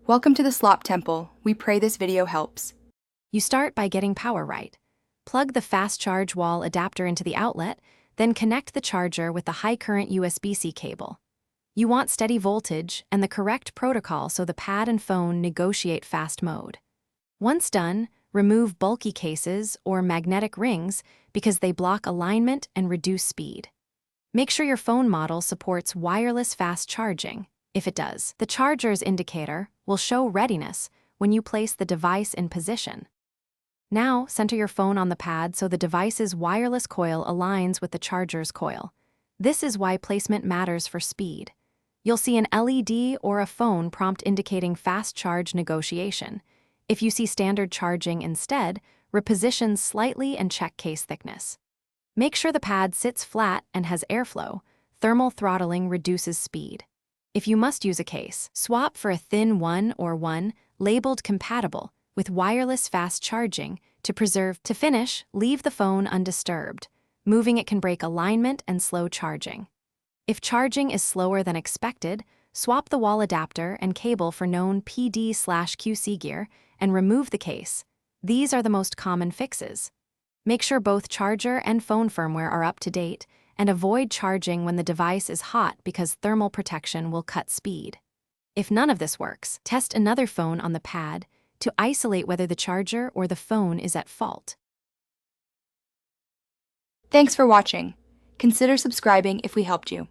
Welcome to the Slop Temple. We pray this video helps. You start by getting power right. Plug the fast charge wall adapter into the outlet, then connect the charger with the high current USB-C cable. You want steady voltage and the correct protocol so the pad and phone negotiate fast mode. Once done, remove bulky cases or magnetic rings because they block alignment and reduce speed. Make sure your phone model supports wireless fast charging. If it does, the charger's indicator will show readiness when you place the device in position. Now, center your phone on the pad so the device's wireless coil aligns with the charger's coil. This is why placement matters for speed. You'll see an LED or a phone prompt indicating fast charge negotiation. If you see standard charging instead, reposition slightly and check case thickness. Make sure the pad sits flat and has airflow. Thermal throttling reduces speed. If you must use a case, swap for a thin one labeled compatible with wireless fast charging to preserve. To finish, leave the phone undisturbed. Moving it can break alignment and slow charging. If charging is slower than expected, swap the wall adapter and cable for known PD/QC gear and remove the case. These are the most common fixes. Make sure both charger and phone firmware are up to date, and avoid charging when the device is hot because thermal protection will cut speed. If none of this works, test another phone on the pad to isolate whether the charger or the phone is at fault. Thanks for watching. Consider subscribing if we helped you.